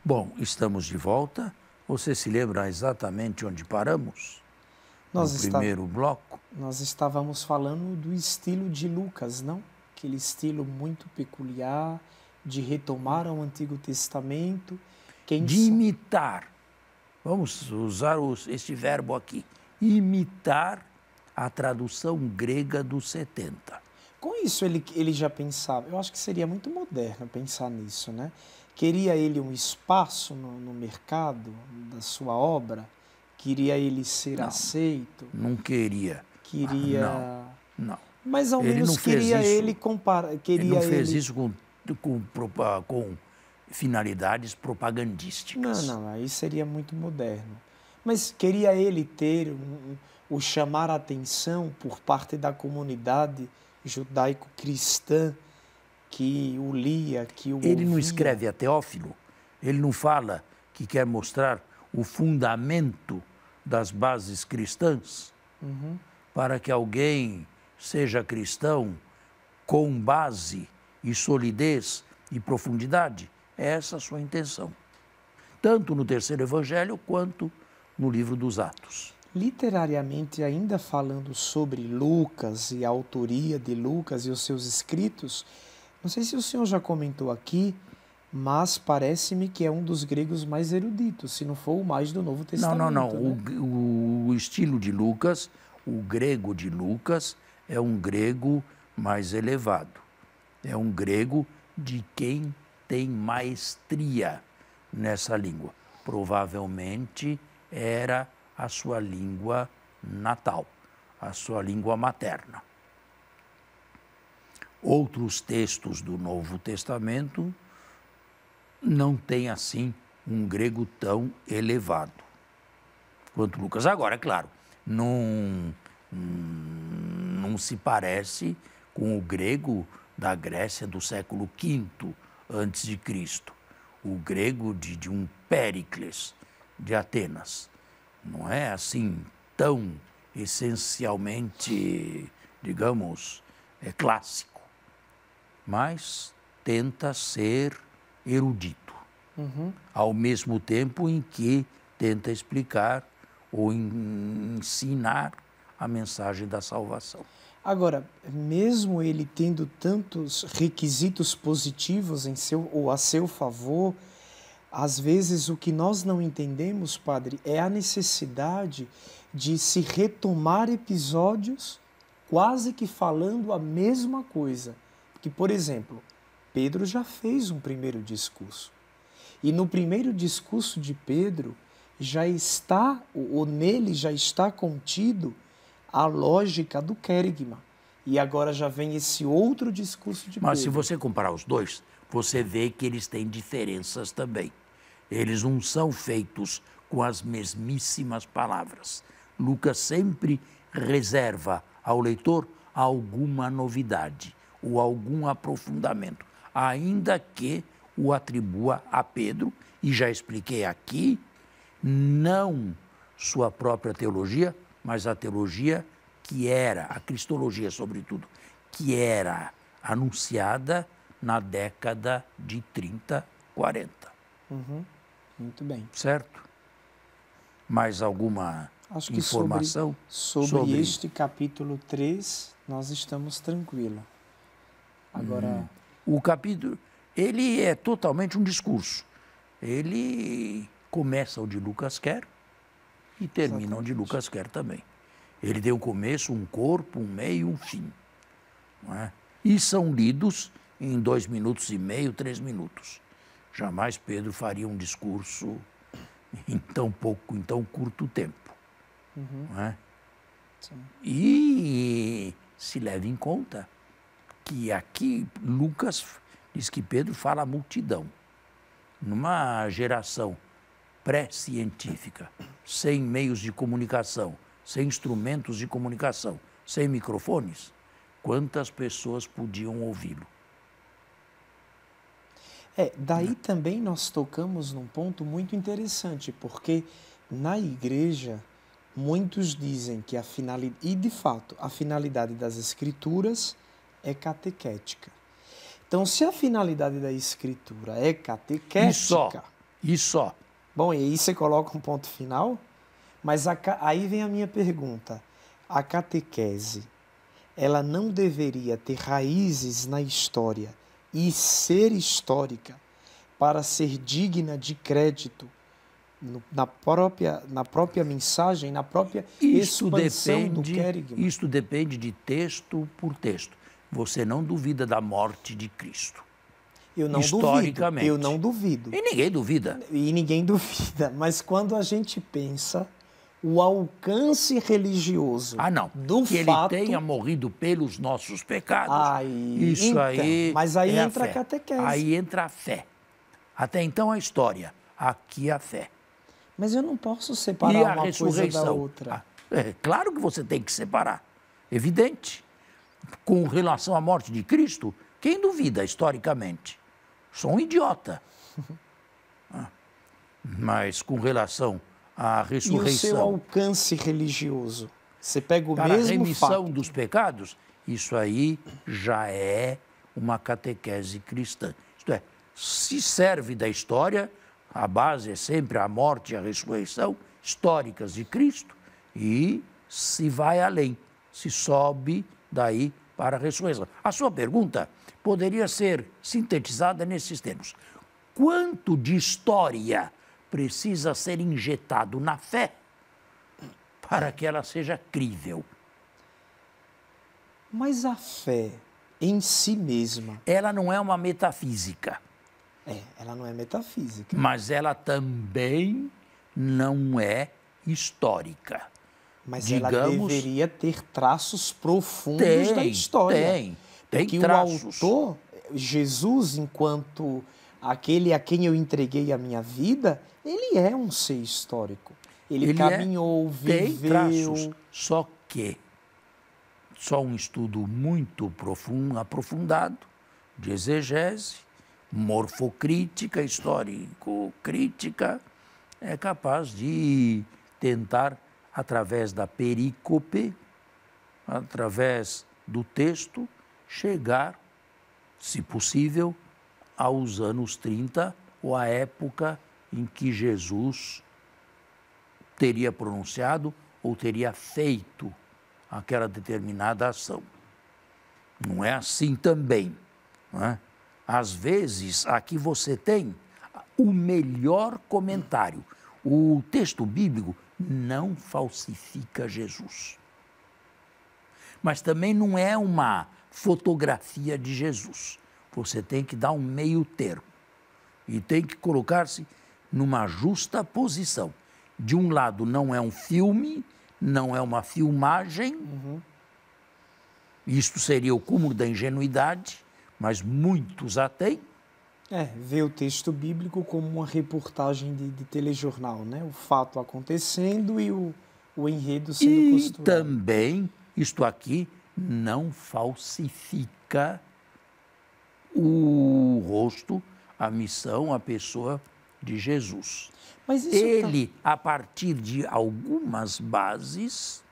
Bom, estamos de volta. Você se lembra exatamente onde paramos? No primeiro bloco? Nós estávamos falando do estilo de Lucas, não? Aquele estilo muito peculiar de retomar o Antigo Testamento. De imitar. Vamos usar este verbo aqui. Imitar a tradução grega dos 70. Com isso ele já pensava, eu acho que seria muito moderno pensar nisso, né? Queria ele um espaço no mercado da sua obra? Queria ele ser aceito? Não queria. Queria... Não. Mas ao menos queria ele comparar... Ele não fez isso com finalidades propagandísticas. Não, aí seria muito moderno. Mas queria ele ter o chamar a atenção por parte da comunidade judaico-cristã que o lia, que o ouvia. Ele não escreve a Teófilo, ele não fala que quer mostrar o fundamento das bases cristãs para que alguém seja cristão com base e solidez e profundidade. É essa a sua intenção, tanto no terceiro evangelho quanto no livro dos Atos. Literariamente, ainda falando sobre Lucas e a autoria de Lucas e os seus escritos, não sei se o senhor já comentou aqui, mas parece-me que é um dos gregos mais eruditos, se não for o mais do Novo Testamento. Não. Né? O estilo de Lucas, o grego de Lucas, é um grego mais elevado. É um grego de quem tem maestria nessa língua. Provavelmente era a sua língua natal, a sua língua materna. Outros textos do Novo Testamento não têm, assim, um grego tão elevado quanto Lucas. Agora, é claro, não se parece com o grego da Grécia do século V a.C., o grego de um Péricles de Atenas. Não é assim tão essencialmente, digamos, clássico, mas tenta ser erudito, ao mesmo tempo em que tenta explicar ou ensinar a mensagem da salvação. Agora, mesmo ele tendo tantos requisitos positivos a seu favor, às vezes o que nós não entendemos, padre, é a necessidade de se retomar episódios quase que falando a mesma coisa. Porque, por exemplo, Pedro já fez um primeiro discurso. E no primeiro discurso de Pedro nele já está contido a lógica do querigma. E agora já vem esse outro discurso de Pedro. Mas se você comparar os dois, você vê que eles têm diferenças também. Eles não são feitos com as mesmíssimas palavras. Lucas sempre reserva ao leitor alguma novidade ou algum aprofundamento, ainda que o atribua a Pedro, e já expliquei aqui, não sua própria teologia, mas a teologia a cristologia sobretudo, que era anunciada na década de 30, 40. Muito bem. Certo? Mais alguma informação? Sobre este capítulo 3, nós estamos tranquilos. Agora... O capítulo, ele é totalmente um discurso. Ele começa onde Lucas quer e termina onde Lucas quer também. Ele tem um começo, um corpo, um meio e um fim. Não é? E são lidos em 2 minutos e meio, 3 minutos. Jamais Pedro faria um discurso em tão curto tempo. Não é? E se leva em conta que aqui Lucas diz que Pedro fala à multidão. Numa geração pré-científica, sem meios de comunicação, sem instrumentos de comunicação, sem microfones, quantas pessoas podiam ouvi-lo? Daí também nós tocamos num ponto muito interessante, porque na igreja muitos dizem que e de fato a finalidade das escrituras é catequética. Então, se a finalidade da escritura é catequética... E só. Bom, e aí você coloca um ponto final, mas aí vem a minha pergunta. A catequese, ela não deveria ter raízes na história e ser histórica para ser digna de crédito na própria mensagem, na própria expansão do querigma? Isto depende de texto por texto. Você não duvida da morte de Cristo. Eu não historicamente. Duvido. Eu não duvido. E ninguém duvida. E ninguém duvida. Mas quando a gente pensa o alcance religioso do que fato... ele tenha morrido pelos nossos pecados, Mas aí entra a catequese. Aí entra a fé. Até então a história, aqui a fé. Mas eu não posso separar uma coisa da outra. É claro que você tem que separar, evidente. Com relação à morte de Cristo, quem duvida historicamente? Sou um idiota. Mas com relação à ressurreição... E o seu alcance religioso? Você pega o para mesmo a remissão fato. dos pecados, isso aí já é uma catequese cristã. Isto é, se serve da história, a base é sempre a morte e a ressurreição históricas de Cristo, e se vai além, se sobe daí para a ressurreição. A sua pergunta poderia ser sintetizada nesses termos. Quanto de história precisa ser injetado na fé para que ela seja crível? Mas a fé em si mesma... Ela não é uma metafísica. Ela não é metafísica. Mas ela também não é histórica. Mas ela deveria ter traços profundos da história. Tem porque traços. O autor, Jesus, enquanto aquele a quem eu entreguei a minha vida, ele é um ser histórico. Ele caminhou, viveu... Tem traços, só um estudo muito profundo, aprofundado, de exegese, morfocrítica, histórico-crítica, é capaz de tentar, através da perícope, através do texto, chegar, se possível, aos anos 30 ou à época em que Jesus teria pronunciado ou teria feito aquela determinada ação. Não é assim também, não é? Às vezes, aqui você tem o melhor comentário. O texto bíblico não falsifica Jesus. Mas também não é uma fotografia de Jesus. Você tem que dar um meio termo. E tem que colocar-se numa justa posição. De um lado, não é um filme, não é uma filmagem. Isto seria o cúmulo da ingenuidade, mas muitos a têm. Vê o texto bíblico como uma reportagem de telejornal, né? O fato acontecendo e o enredo sendo costurado. E também, isto aqui não falsifica o rosto, a missão, a pessoa de Jesus. Mas isso ele, a partir de algumas bases,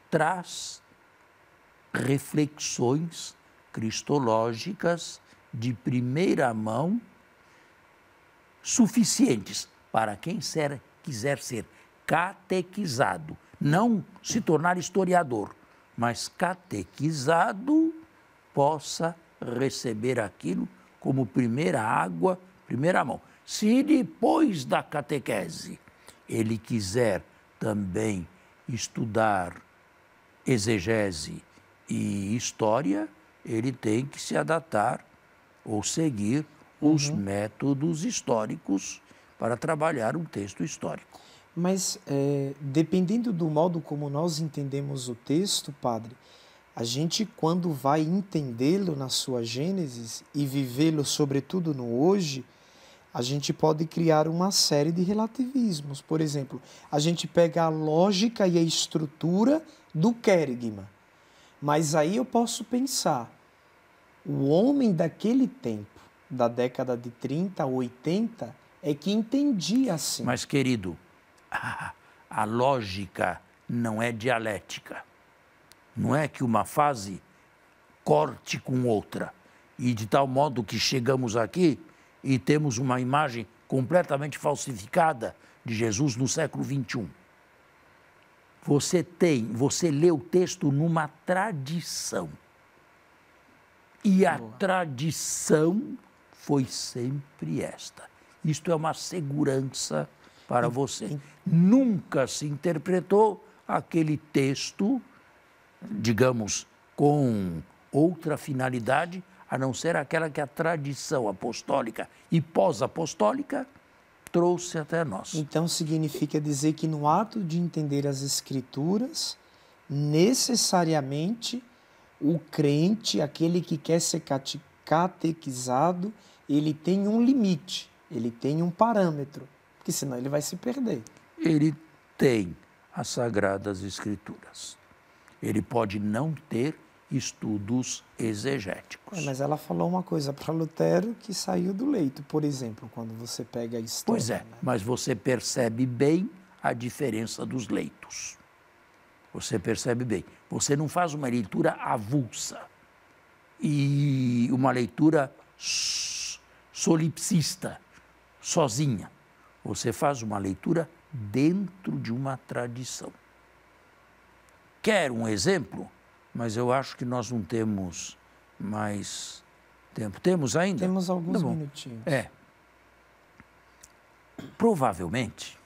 traz reflexões cristológicas de primeira mão, suficientes para quem quiser ser catequizado, não se tornar historiador, mas catequizado, possa receber aquilo como primeira água, primeira mão. Se depois da catequese ele quiser também estudar exegese e história, ele tem que se adaptar ou seguir os métodos históricos para trabalhar um texto histórico. Mas, dependendo do modo como nós entendemos o texto, padre, a gente, quando vai entendê-lo na sua gênese e vivê-lo, sobretudo no hoje, a gente pode criar uma série de relativismos. Por exemplo, a gente pega a lógica e a estrutura do querigma. Mas aí eu posso pensar, o homem daquele tempo, da década de 30, 80, é que entendia assim. Mas, querido, a lógica não é dialética. Não é que uma fase corte com outra. E de tal modo que chegamos aqui e temos uma imagem completamente falsificada de Jesus no século XXI. Você lê o texto numa tradição. E a tradição foi sempre esta. Isto é uma segurança para você. Nunca se interpretou aquele texto, digamos, com outra finalidade, a não ser aquela que a tradição apostólica e pós-apostólica trouxe até nós. Então significa dizer que no ato de entender as Escrituras, necessariamente o crente, aquele que quer ser catequizado, ele tem um limite, ele tem um parâmetro, porque senão ele vai se perder. Ele tem as Sagradas Escrituras. Ele pode não ter estudos exegéticos. Mas ela falou uma coisa para Lutero que saiu do leito, por exemplo, quando você pega a história. Pois é, né? Mas você percebe bem a diferença dos leitos. Você percebe bem. Você não faz uma leitura avulsa e uma leitura solipsista, sozinha. Você faz uma leitura dentro de uma tradição. Quer um exemplo? Mas eu acho que nós não temos mais tempo. Temos ainda? Temos alguns minutinhos. Provavelmente,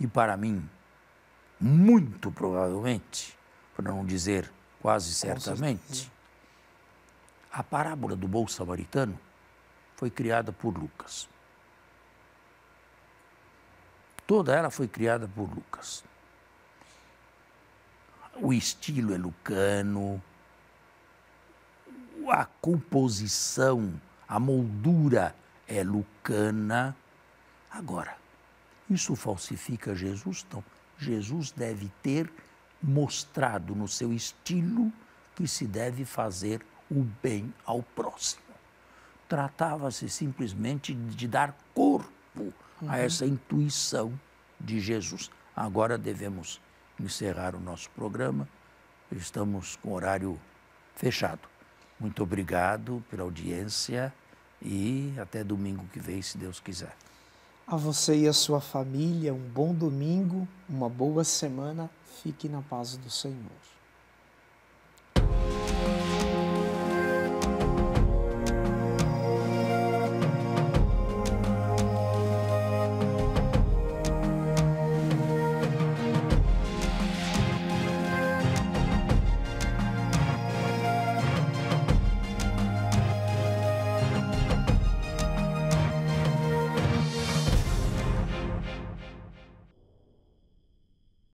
e para mim, muito provavelmente, para não dizer quase certamente, a parábola do bom samaritano foi criada por Lucas. Toda ela foi criada por Lucas. O estilo é lucano, a composição, a moldura é lucana. Agora, isso falsifica Jesus? Não. Jesus deve ter mostrado no seu estilo que se deve fazer o bem ao próximo. Tratava-se simplesmente de dar corpo a essa intuição de Jesus. Agora devemos encerrar o nosso programa. Estamos com o horário fechado. Muito obrigado pela audiência e até domingo que vem, se Deus quiser. A você e a sua família, um bom domingo, uma boa semana. Fique na paz do Senhor.